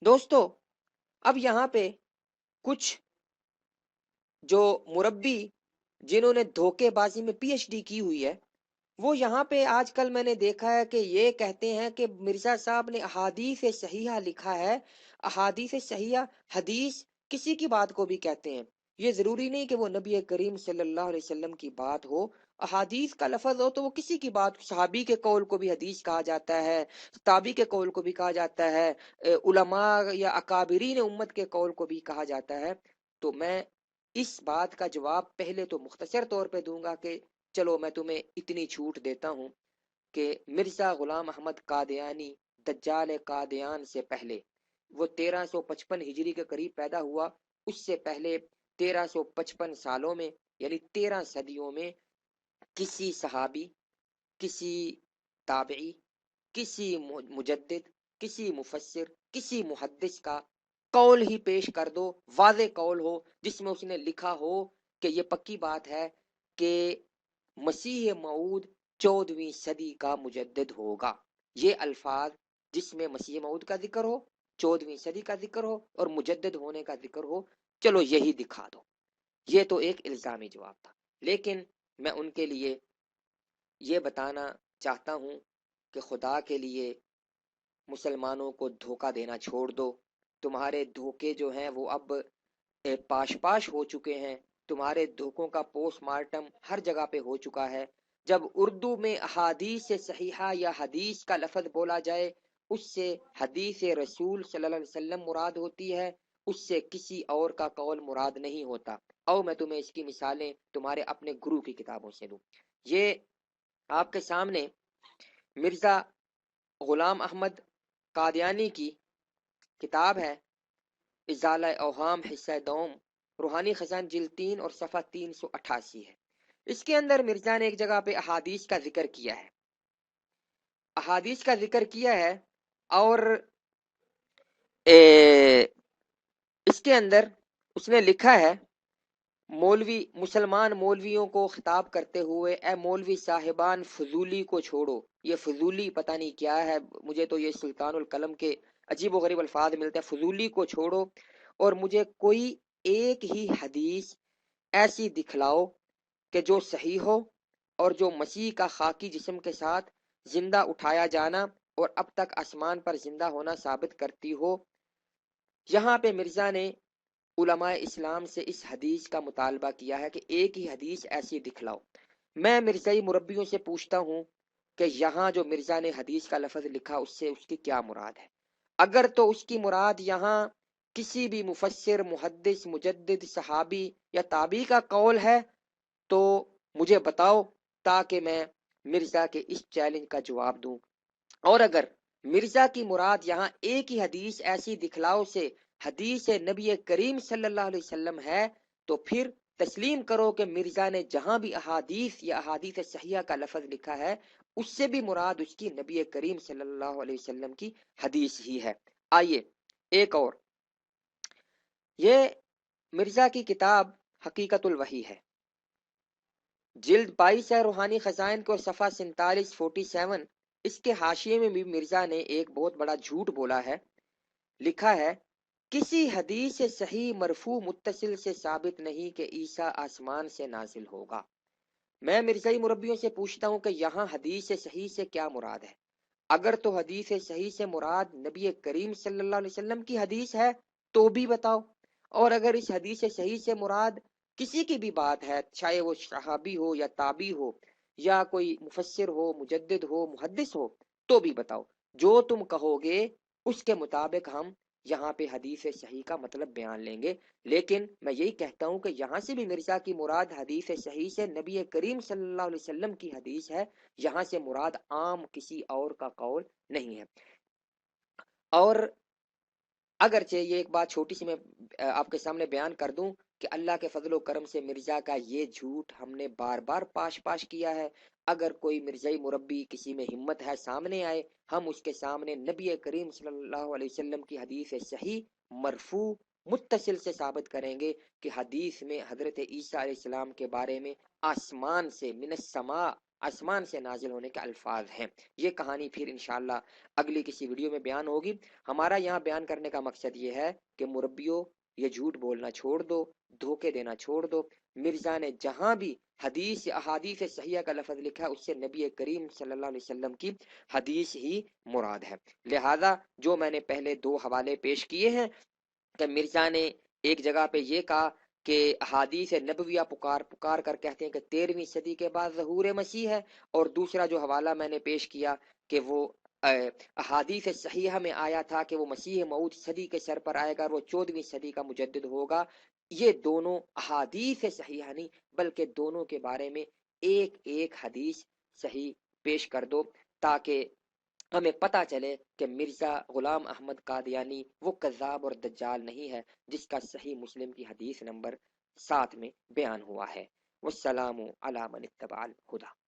دوستو اب یہاں پہ کچھ جو مربی جنہوں نے دھوکے بازی میں پی ایچ ڈی کی ہوئی ہے، وہ یہاں پہ آج کل میں نے دیکھا ہے کہ یہ کہتے ہیں کہ مرزا صاحب نے احادیث صحیحہ لکھا ہے۔ احادیث صحیحہ حدیث کسی کی بات کو بھی کہتے ہیں، یہ ضروری نہیں کہ وہ نبی کریم صلی اللہ علیہ وسلم کی بات ہو۔ احادیث کا لفظ ہو تو وہ کسی کی بات، صحابی کے قول کو بھی حدیث کہا جاتا ہے، تابعی کے قول کو بھی کہا جاتا ہے، علماء یا اکابرین امت کے قول کو بھی کہا جاتا ہے۔ تو میں اس بات کا جواب پہلے تو مختصر طور پہ دوں گا کہ چلو میں تمہیں اتنی چھوٹ دیتا ہوں کہ مرزا غلام احمد قادیانی دجال قادیان سے پہلے، وہ 1355 ہجری کے قریب پیدا ہوا، اس سے پہلے 1355 سالوں میں یعنی 13 صدیوں میں کسی صحابی، کسی تابعی، کسی مجدد، کسی مفسر، کسی محدث کا قول ہی پیش کر دو، واضح قول ہو جس میں اس نے لکھا ہو کہ یہ پکی بات ہے کہ مسیح موعود 14ویں صدی کا مجدد ہوگا۔ یہ الفاظ جس میں مسیح موعود کا ذکر ہو، 14ویں صدی کا ذکر ہو اور مجدد ہونے کا ذکر ہو، چلو یہی دکھا دو۔ یہ تو ایک الزامی جواب تھا، لیکن میں ان کے لیے یہ بتانا چاہتا ہوں کہ خدا کے لیے مسلمانوں کو دھوکہ دینا چھوڑ دو۔ تمہارے دھوکے جو ہیں وہ اب پاش پاش ہو چکے ہیں، تمہارے دھوکوں کا پوسٹ مارٹم ہر جگہ پہ ہو چکا ہے۔ جب اردو میں احادیث صحیحہ یا حدیث کا لفظ بولا جائے، اس سے حدیث رسول صلی اللہ علیہ وسلم مراد ہوتی ہے، اس سے کسی اور کا قول مراد نہیں ہوتا۔ او میں تمہیں اس کی مثالیں تمہارے اپنے گرو کی کتابوں سے دوں۔ یہ آپ کے سامنے مرزا غلام احمد قادیانی کی کتاب ہے ازالہ اوہام حصہ دوم، روحانی خزان جلد 3 اور صفحہ 388 ہے۔ اس کے اندر مرزا نے ایک جگہ پہ احادیث کا ذکر کیا ہے، احادیث کا ذکر کیا ہے، اور اس کے اندر اس نے لکھا ہے مولوی مسلمان مولویوں کو خطاب کرتے ہوئے، اے مولوی صاحبان فضولی کو چھوڑو۔ یہ فضولی پتہ نہیں کیا ہے، مجھے تو یہ سلطان القلم کے عجیب و غریب الفاظ ملتے ہیں۔ فضولی کو چھوڑو اور مجھے کوئی ایک ہی حدیث ایسی دکھلاؤ کہ جو صحیح ہو اور جو مسیح کا خاکی جسم کے ساتھ زندہ اٹھایا جانا اور اب تک آسمان پر زندہ ہونا ثابت کرتی ہو۔ یہاں پہ مرزا نے علماء اسلام سے اس حدیث کا مطالبہ کیا ہے کہ ایک ہی حدیث ایسی دکھلاؤ۔ میں مرزائی مربیوں سے پوچھتا ہوں کہ یہاں جو مرزا نے حدیث کا لفظ لکھا اس سے اس کی کیا مراد ہے؟ اگر تو اس کی مراد یہاں کسی بھی مفسر، محدث، مجدد، صحابی یا تابعی کا قول ہے تو مجھے بتاؤ تاکہ میں مرزا کے اس چیلنج کا جواب دوں۔ اور اگر مرزا کی مراد یہاں ایک ہی حدیث ایسی دکھلاؤ سے حدیث نبی کریم صلی اللہ علیہ وسلم ہے تو پھر تسلیم کرو کہ مرزا نے جہاں بھی احادیث یا احادیث صحیحہ کا لفظ لکھا ہے اس سے بھی مراد اس کی نبی کریم صلی اللہ علیہ وسلم کی حدیث ہی ہے۔ آئیے ایک اور، یہ مرزا کی کتاب حقیقت الوحی ہے، جلد 22 ہے، روحانی خزائن کو صفحہ 47 اس کے حاشیے میں بھی مرزا نے ایک بہت بڑا جھوٹ بولا ہے۔ لکھا ہے کسی حدیث صحیح مرفوع متصل سے ثابت نہیں کہ عیسیٰ آسمان سے نازل ہوگا۔ میں مرزائی مربیوں سے پوچھتا ہوں کہ یہاں حدیث صحیح سے کیا مراد ہے؟ اگر تو حدیث صحیح سے مراد نبی کریم صلی اللہ علیہ وسلم کی حدیث ہے تو بھی بتاؤ، اور اگر اس حدیث صحیح سے مراد کسی کی بھی بات ہے، چاہے وہ صحابی ہو یا تابعی ہو یا کوئی مفسر ہو، مجدد ہو، محدث ہو، تو بھی بتاؤ۔ جو تم کہو گے اس کے مطابق ہم یہاں پہ حدیث صحیح کا مطلب بیان لیں گے۔ لیکن میں یہی کہتا ہوں کہ یہاں سے بھی مرزا کی مراد حدیث صحیح سے نبی کریم صلی اللہ علیہ وسلم کی حدیث ہے، یہاں سے مراد عام کسی اور کا قول نہیں ہے۔ اور اگرچہ یہ ایک بات چھوٹی سی میں آپ کے سامنے بیان کر دوں کہ اللہ کے فضل و کرم سے مرزا کا یہ جھوٹ ہم نے بار بار پاش کیا ہے۔ اگر کوئی مرزائی مربی کسی میں ہمت ہے سامنے آئے، ہم اس کے سامنے نبی کریم صلی اللہ علیہ وسلم کی حدیث صحیح مرفوع متصل سے ثابت کریں گے کہ حدیث میں حضرت عیسیٰ علیہ السلام کے بارے میں آسمان سے من السماء آسمان سے نازل ہونے کے الفاظ ہیں۔ یہ کہانی پھر انشاءاللہ اگلی کسی ویڈیو میں بیان ہوگی۔ ہمارا یہاں بیان کرنے کا مقصد یہ ہے کہ مربیوں یہ جھوٹ بولنا چھوڑ دو، دھوکے دینا چھوڑ دو۔ مرزا نے جہاں بھی حدیث یا احادیث صحیحہ کا لفظ لکھا ہے اس سے نبی کریم صلی اللہ علیہ وسلم کی حدیث ہی مراد ہے۔ لہذا جو میں نے پہلے دو حوالے پیش کیے ہیں کہ مرزا نے ایک جگہ پہ یہ کہا کہ احادیث نبویہ پکار پکار کر کہتے ہیں کہ 13ویں صدی کے بعد ظہور مسیح ہے، اور دوسرا جو حوالہ میں نے پیش کیا کہ وہ احادیث صحیحہ میں آیا تھا کہ وہ مسیح موعود صدی کے سر پر آئے گا اور وہ 14ویں صدی کا مجدد ہوگا۔ یہ دونوں احادیث صحیحہ نہیں بلکہ دونوں کے بارے میں ایک ایک حدیث صحیح پیش کر دو تاکہ ہمیں پتہ چلے کہ مرزا غلام احمد قادیانی وہ کذاب اور دجال نہیں ہے جس کا صحیح مسلم کی حدیث نمبر 7 میں بیان ہوا ہے۔ والسلام علی من اتبع الہدی۔